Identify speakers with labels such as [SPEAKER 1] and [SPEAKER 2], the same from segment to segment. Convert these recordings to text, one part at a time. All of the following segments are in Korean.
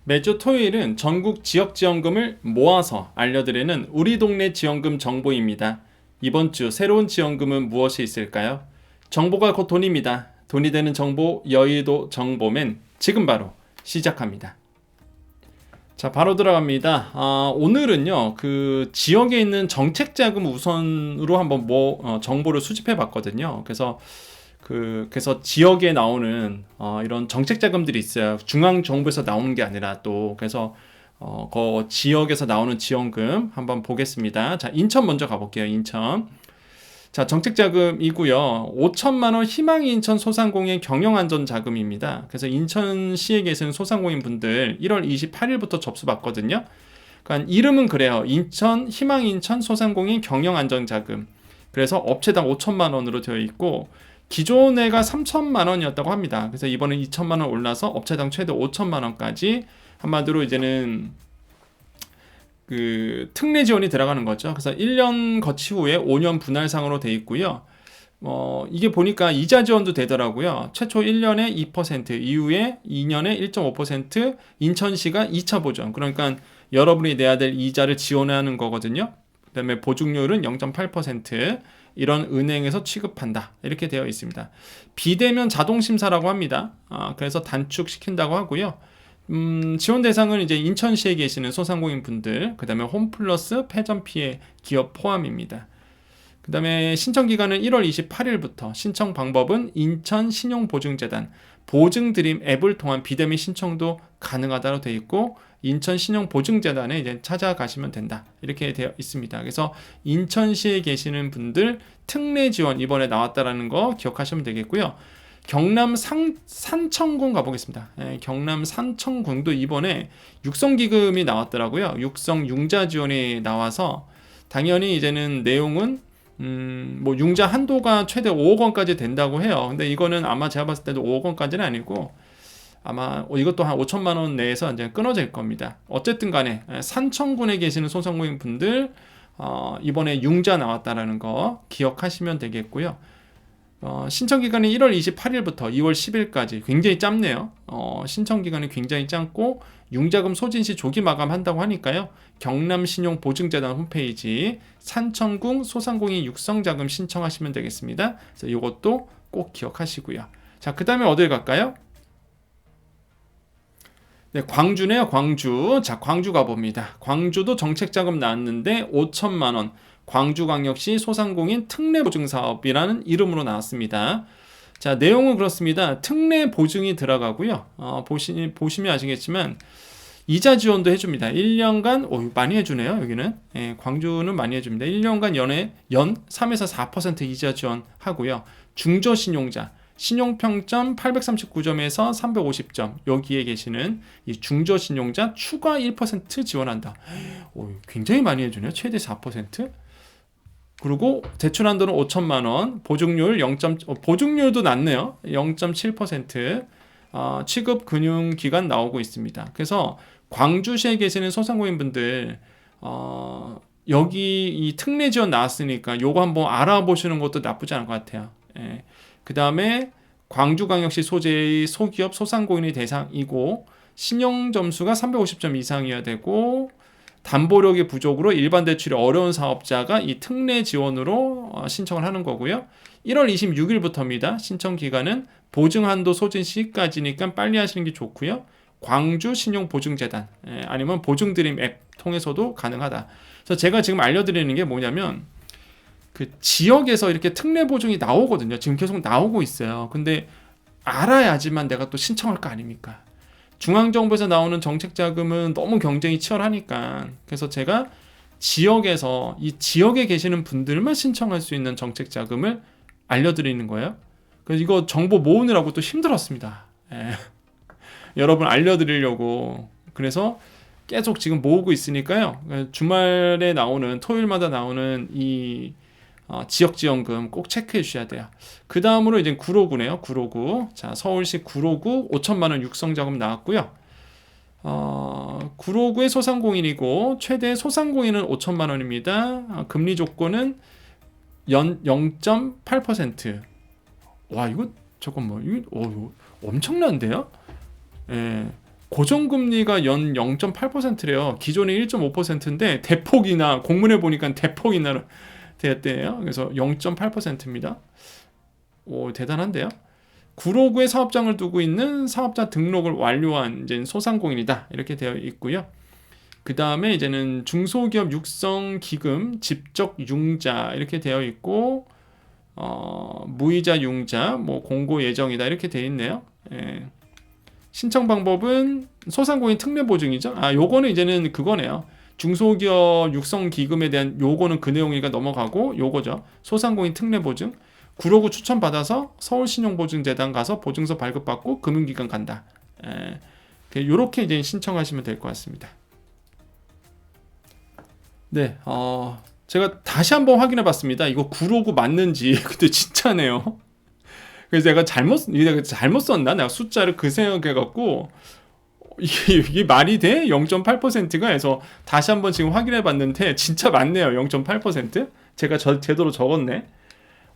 [SPEAKER 1] 매주 토요일은 전국 지역지원금을 모아서 알려드리는 우리 동네 지원금 정보입니다. 이번 주 새로운 지원금은 무엇이 있을까요? 정보가 곧 돈입니다. 돈이 되는 정보, 여의도 정보맨 지금 바로 시작합니다. 자, 바로 들어갑니다. 오늘은요, 그 지역에 있는 정책자금 우선으로 한번 정보를 수집해 봤거든요. 그래서 지역에 나오는 이런 정책 자금들이 있어요. 중앙 정부에서 나오는 게 아니라 또 그래서 그 지역에서 나오는 지원금 한번 보겠습니다. 자, 인천 먼저 가볼게요. 인천. 자, 정책 자금이고요. 5천만 원 희망 인천 소상공인 경영 안전 자금입니다. 그래서 인천시에 계신 소상공인 분들 1월 28일부터 접수 받거든요. 그러니까 이름은 그래요. 인천 희망 인천 소상공인 경영 안전 자금. 그래서 업체당 5천만 원으로 되어 있고 기존에가 3천만 원이었다고 합니다. 그래서 이번에 2천만 원 올라서 업체당 최대 5천만 원까지 한마디로 이제는 그 특례 지원이 들어가는 거죠. 그래서 1년 거치 후에 5년 분할상으로 돼 있고요. 이게 보니까 이자 지원도 되더라고요. 최초 1년에 2%, 이후에 2년에 1.5%, 인천시가 2차 보전. 그러니까 여러분이 내야 될 이자를 지원하는 거거든요. 그다음에 보증료율은 0.8%. 이런 은행에서 취급한다. 이렇게 되어 있습니다. 비대면 자동 심사라고 합니다. 그래서 단축시킨다고 하고요. 지원 대상은 이제 인천시에 계시는 소상공인 분들, 그 다음에 홈플러스 패전 피해 기업 포함입니다. 그 다음에 신청 기간은 1월 28일부터, 신청 방법은 인천신용보증재단 보증드림 앱을 통한 비대면 신청도 가능하다고 되어 있고, 인천신용보증재단에 이제 찾아가시면 된다. 이렇게 되어 있습니다. 그래서 인천시에 계시는 분들 특례 지원 이번에 나왔다라는 거 기억하시면 되겠고요. 경남 산청군 가보겠습니다. 경남 산청군도 이번에 육성기금이 나왔더라고요. 육성 융자 지원이 나와서 당연히 이제는 내용은 융자 한도가 최대 5억 원까지 된다고 해요. 근데 이거는 아마 제가 봤을 때도 5억 원까지는 아니고 아마 이것도 한 5천만 원 내에서 이제 끊어질 겁니다. 어쨌든 간에 산청군에 계시는 소상공인 분들 이번에 융자 나왔다라는 거 기억하시면 되겠고요. 신청 기간이 1월 28일부터 2월 10일까지 굉장히 짧네요. 신청 기간이 굉장히 짧고 융자금 소진 시 조기 마감한다고 하니까요. 경남신용보증재단 홈페이지 산청군 소상공인 육성자금 신청하시면 되겠습니다. 그래서 이것도 꼭 기억하시고요. 자, 그 다음에 어딜 갈까요? 네, 광주네요, 광주. 자, 광주 가봅니다. 광주도 정책자금 나왔는데 5천만 원. 광주광역시 소상공인 특례보증사업이라는 이름으로 나왔습니다. 자, 내용은 그렇습니다. 특례 보증이 들어가고요. 보시면 아시겠지만 이자 지원도 해줍니다. 1년간 많이 해주네요. 여기는 광주는 많이 해줍니다. 1년간 연 3에서 4% 이자 지원하고요. 중저신용자 신용평점 839점에서 350점 여기에 계시는 이 중저신용자 추가 1% 지원한다. 굉장히 많이 해주네요. 최대 4%. 그리고 대출 한도는 5천만 원, 보증률 보증률도 낮네요. 0.7%. 취급 금융기관 나오고 있습니다. 그래서 광주시에 계시는 소상공인 분들 여기 이 특례 지원 나왔으니까 요거 한번 알아보시는 것도 나쁘지 않을 것 같아요. 그 다음에 광주광역시 소재의 소기업 소상공인의 대상이고 신용점수가 350점 이상이어야 되고 담보력이 부족으로 일반 대출이 어려운 사업자가 이 특례 지원으로 신청을 하는 거고요. 1월 26일부터입니다. 신청 기간은 보증한도 소진 시까지니까 빨리 하시는 게 좋고요. 광주신용보증재단 아니면 보증드림 앱 통해서도 가능하다. 그래서 제가 지금 알려드리는 게 뭐냐면 그 지역에서 이렇게 특례 보증이 나오거든요. 지금 계속 나오고 있어요. 근데 알아야지만 내가 또 신청할 거 아닙니까? 중앙정부에서 나오는 정책자금은 너무 경쟁이 치열하니까 그래서 제가 지역에서 이 지역에 계시는 분들만 신청할 수 있는 정책자금을 알려드리는 거예요. 그래서 이거 정보 모으느라고 또 힘들었습니다. 여러분 알려드리려고 그래서 계속 지금 모으고 있으니까요. 주말에 나오는 토요일마다 나오는 이 지역지원금 꼭 체크해 주셔야 돼요. 그 다음으로 이제 구로구네요. 구로구. 자, 서울시 구로구 5천만 원 육성자금 나왔고요. 구로구의 소상공인이고 최대 소상공인은 5천만 원입니다. 금리 조건은 연 0.8%. 와, 이거 잠깐만. 이거 엄청난데요? 예. 고정금리가 연 0.8%래요. 기존에 1.5%인데 대폭이나 공문에 보니까 대폭이나 되었대요. 그래서 0.8%입니다. 오, 대단한데요. 구로구에 사업장을 두고 있는 사업자 등록을 완료한 이제 소상공인이다 이렇게 되어 있고요. 그 다음에 이제는 중소기업 육성 기금 집적 융자 이렇게 되어 있고 무이자 융자 뭐 공고 예정이다 이렇게 되어 있네요. 예. 신청 방법은 소상공인 특례 보증이죠. 요거는 이제는 그거네요. 중소기업 육성 기금에 대한 요거는 그 내용이니까 넘어가고 요거죠. 소상공인 특례 보증. 구로구 추천 받아서 서울신용보증재단 가서 보증서 발급받고 금융기관 간다. 요렇게 이제 신청하시면 될 것 같습니다. 네, 제가 다시 한번 확인해 봤습니다. 이거 구로구 맞는지. 근데 진짜네요. 그래서 내가 잘못 썼나? 내가 숫자를 그 생각해갖고, 이게 말이 돼? 0.8%가 해서 다시 한번 지금 확인해 봤는데, 진짜 맞네요. 0.8%? 제가 제대로 적었네.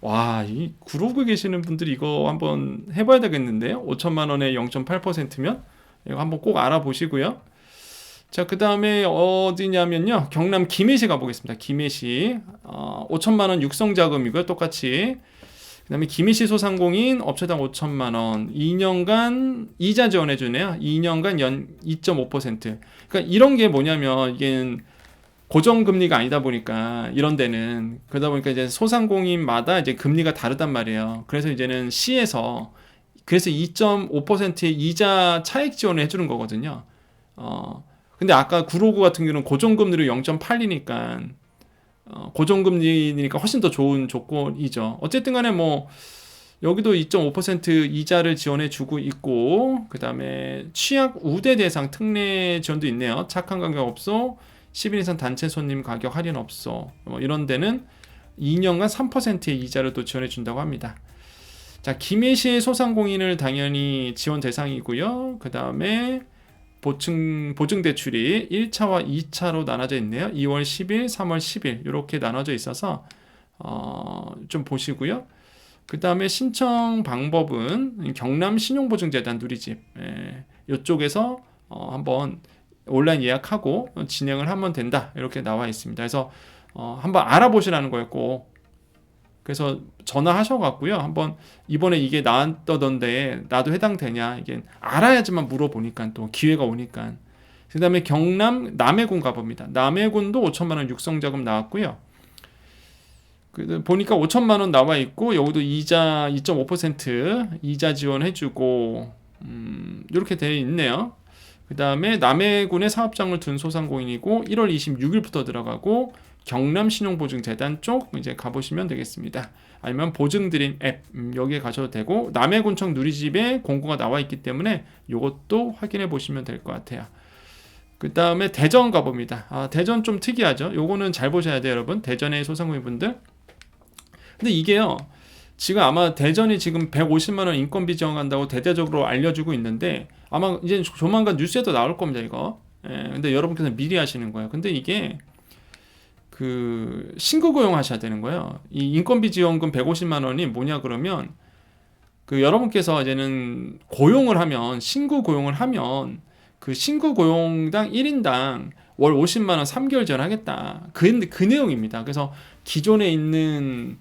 [SPEAKER 1] 와, 이 구로구에 계시는 분들이 이거 한번 해봐야 되겠는데요? 5천만 원에 0.8%면? 이거 한번 꼭 알아보시고요. 자, 그 다음에 어디냐면요. 경남 김해시 가보겠습니다. 김해시. 5천만 원 육성자금이고요. 똑같이. 그 다음에 김해시 소상공인 업체당 5천만 원 2년간 이자 지원해주네요. 2년간 연 2.5%. 그러니까 이런 게 뭐냐면 이게 고정금리가 아니다 보니까 이런 데는 그러다 보니까 이제 소상공인마다 이제 금리가 다르단 말이에요. 그래서 이제는 시에서 그래서 2.5%의 이자 차액 지원을 해주는 거거든요. 근데 아까 구로구 같은 경우는 고정금리로 0.8이니까 고정금리니까 훨씬 더 좋은 조건이죠. 어쨌든 간에 뭐 여기도 2.5% 이자를 지원해 주고 있고 그 다음에 취약 우대 대상 특례 지원도 있네요. 착한 가격업소 10인 이상 단체 손님 가격 할인 업소 뭐 이런 데는 2년간 3%의 이자를 또 지원해 준다고 합니다. 자, 김해시의 소상공인을 당연히 지원 대상이고요. 그 다음에 보증 대출이 1차와 2차로 나눠져 있네요. 2월 10일, 3월 10일 이렇게 나눠져 있어서 좀 보시고요. 그 다음에 신청 방법은 경남 신용보증재단 누리집 이쪽에서 한번 온라인 예약하고 진행을 하면 된다 이렇게 나와 있습니다. 그래서 한번 알아보시라는 거예요. 꼭. 그래서 전화하셔갖고요. 한번 이번에 이게 나왔던데 나도 해당되냐 이게 알아야지만 물어보니까 또 기회가 오니까. 그 다음에 경남 남해군 가봅니다. 남해군도 5천만 원 육성자금 나왔고요. 보니까 5천만 원 나와 있고 여기도 이자 2.5% 이자 지원해주고 이렇게 되어 있네요. 그 다음에 남해군에 사업장을 둔 소상공인이고 1월 26일부터 들어가고 경남신용보증재단 쪽 이제 가보시면 되겠습니다. 아니면 보증드림 앱 여기에 가셔도 되고 남해군청 누리집에 공고가 나와 있기 때문에 이것도 확인해 보시면 될 것 같아요. 그 다음에 대전 가봅니다. 대전 좀 특이하죠. 요거는 잘 보셔야 돼요, 여러분. 대전의 소상공인 분들. 근데 이게요. 지금 아마 대전이 지금 150만 원 인건비 지원한다고 대대적으로 알려주고 있는데 아마 이제 조만간 뉴스에도 나올 겁니다, 이거. 근데 여러분께서 미리 하시는 거예요. 근데 이게 그 신규 고용하셔야 되는 거예요. 이 인건비 지원금 150만 원이 뭐냐 그러면 그 여러분께서 이제는 고용을 하면 신규 고용을 하면 그 신규 고용당 1인당 월 50만 원 3개월 지원하겠다. 그 내용입니다. 그래서 기존에 있는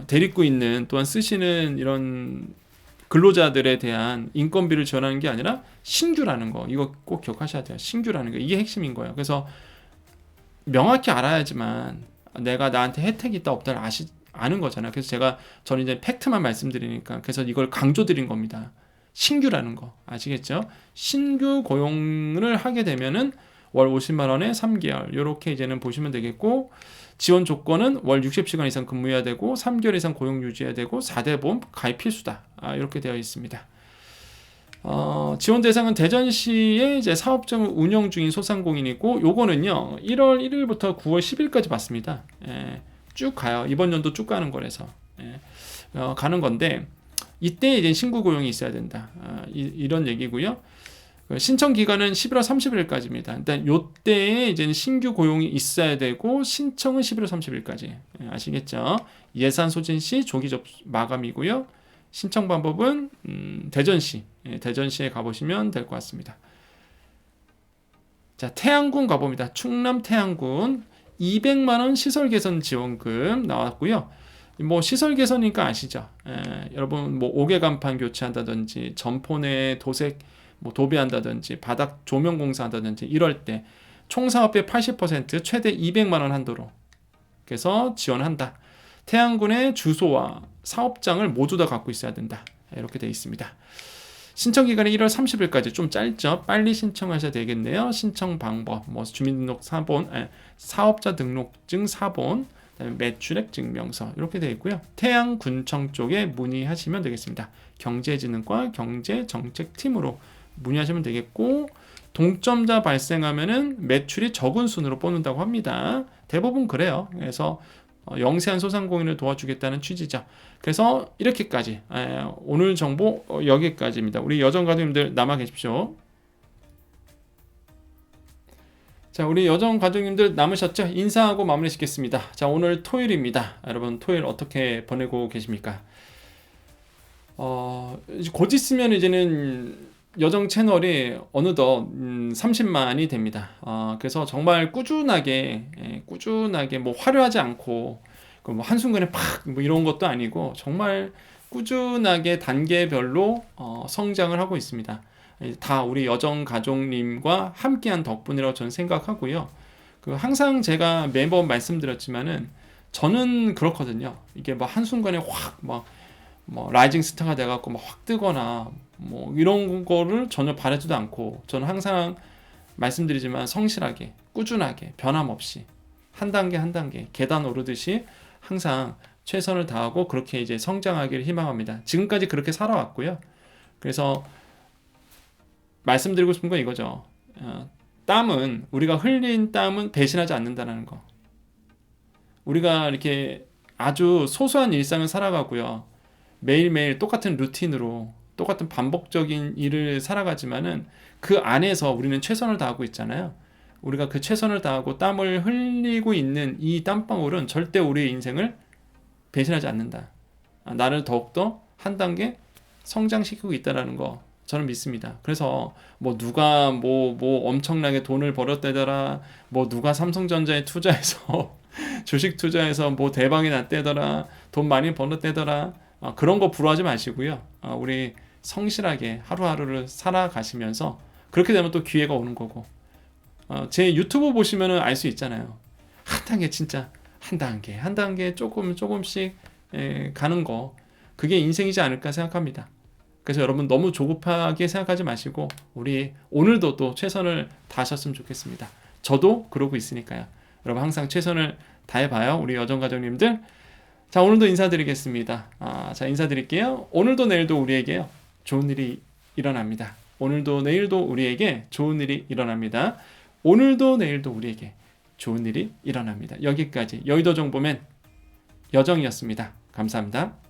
[SPEAKER 1] 대립구 있는 또한 쓰시는 이런 근로자들에 대한 인건비를 지원하는 게 아니라 신규라는 거 이거 꼭 기억하셔야 돼요. 신규라는 거 이게 핵심인 거예요. 그래서 명확히 알아야지만 내가 나한테 혜택이 있다 없다를 아는 거잖아요. 그래서 저는 이제 팩트만 말씀드리니까 그래서 이걸 강조드린 겁니다. 신규라는 거 아시겠죠? 신규 고용을 하게 되면은 월 50만 원에 3개월 이렇게 이제는 보시면 되겠고 지원 조건은 월 60시간 이상 근무해야 되고 3개월 이상 고용 유지해야 되고 4대 보험 가입 필수다. 이렇게 되어 있습니다. 지원 대상은 대전시의 이제 사업장을 운영 중인 소상공인이고 요거는요 1월 1일부터 9월 10일까지 받습니다. 쭉 가요. 이번 연도 쭉 가는 거라서 가는 건데 이때 이제 신규 고용이 있어야 된다. 이런 얘기고요. 신청 기간은 11월 30일까지입니다. 일단 요때에 이제 신규 고용이 있어야 되고 신청은 11월 30일까지 아시겠죠? 예산 소진 시 조기 마감이고요. 신청 방법은 대전시에 가보시면 될 것 같습니다. 자, 태안군 가봅니다. 충남 태안군 200만 원 시설 개선 지원금 나왔고요. 뭐 시설 개선이니까 아시죠? 여러분 뭐 옥외 간판 교체한다든지 점포내 도색 뭐 도배한다든지 바닥 조명 공사한다든지 이럴 때 총 사업비의 80% 최대 200만 원 한도로 그래서 지원한다. 태안군의 주소와 사업장을 모두 다 갖고 있어야 된다. 이렇게 되어 있습니다. 신청 기간이 1월 30일까지 좀 짧죠. 빨리 신청하셔야 되겠네요. 신청 방법, 뭐 주민등록 사본, 사업자 등록증 사본, 그다음에 매출액 증명서 이렇게 되어 있고요. 태안군청 쪽에 문의하시면 되겠습니다. 경제진흥과 경제정책팀으로 문의하시면 되겠고 동점자 발생하면은 매출이 적은 순으로 뽑는다고 합니다. 대부분 그래요. 그래서 영세한 소상공인을 도와주겠다는 취지죠. 그래서 이렇게까지 오늘 정보 여기까지입니다. 우리 여정가족님들 남아 계십시오. 자, 우리 여정가족님들 남으셨죠? 인사하고 마무리 짓겠습니다. 자, 오늘 토요일입니다. 여러분 토요일 어떻게 보내고 계십니까? 곧 있으면 이제는 여정 채널이 어느덧 30만이 됩니다. 그래서 정말 꾸준하게 뭐 화려하지 않고 뭐 한순간에 팍뭐 이런 것도 아니고 정말 꾸준하게 단계별로 성장을 하고 있습니다. 다 우리 여정 가족님과 함께한 덕분이라고 저는 생각하고요. 항상 제가 매번 말씀드렸지만은 저는 그렇거든요. 이게 뭐 한순간에 확 뭐 라이징 스타가 돼갖고 막 확 뜨거나 뭐 이런 거를 전혀 바라지도 않고 저는 항상 말씀드리지만 성실하게 꾸준하게 변함없이 한 단계 한 단계 계단 오르듯이 항상 최선을 다하고 그렇게 이제 성장하기를 희망합니다. 지금까지 그렇게 살아왔고요. 그래서 말씀드리고 싶은 건 이거죠. 우리가 흘린 땀은 배신하지 않는다는 거. 우리가 이렇게 아주 소소한 일상을 살아가고요. 매일매일 똑같은 루틴으로 똑같은 반복적인 일을 살아가지만은 그 안에서 우리는 최선을 다하고 있잖아요. 우리가 그 최선을 다하고 땀을 흘리고 있는 이 땀방울은 절대 우리의 인생을 배신하지 않는다. 나를 더욱더 한 단계 성장시키고 있다는 거 저는 믿습니다. 그래서 뭐 누가 뭐 엄청나게 돈을 벌었대더라, 뭐 누가 삼성전자에 투자해서 주식 투자해서 뭐 대박이 났대더라, 돈 많이 벌었대더라, 그런 거 부러워하지 마시고요. 우리 성실하게 하루하루를 살아가시면서 그렇게 되면 또 기회가 오는 거고 제 유튜브 보시면은 알 수 있잖아요. 한 단계 진짜 한 단계 조금씩 가는 거 그게 인생이지 않을까 생각합니다. 그래서 여러분 너무 조급하게 생각하지 마시고 우리 오늘도 또 최선을 다하셨으면 좋겠습니다. 저도 그러고 있으니까요. 여러분 항상 최선을 다해봐요. 우리 여정가족님들. 자, 오늘도 인사드리겠습니다. 자, 인사드릴게요. 오늘도 내일도 우리에게요. 좋은 일이 일어납니다. 오늘도 내일도 우리에게 좋은 일이 일어납니다. 오늘도 내일도 우리에게 좋은 일이 일어납니다. 여기까지 여의도 정보맨 여정이었습니다. 감사합니다.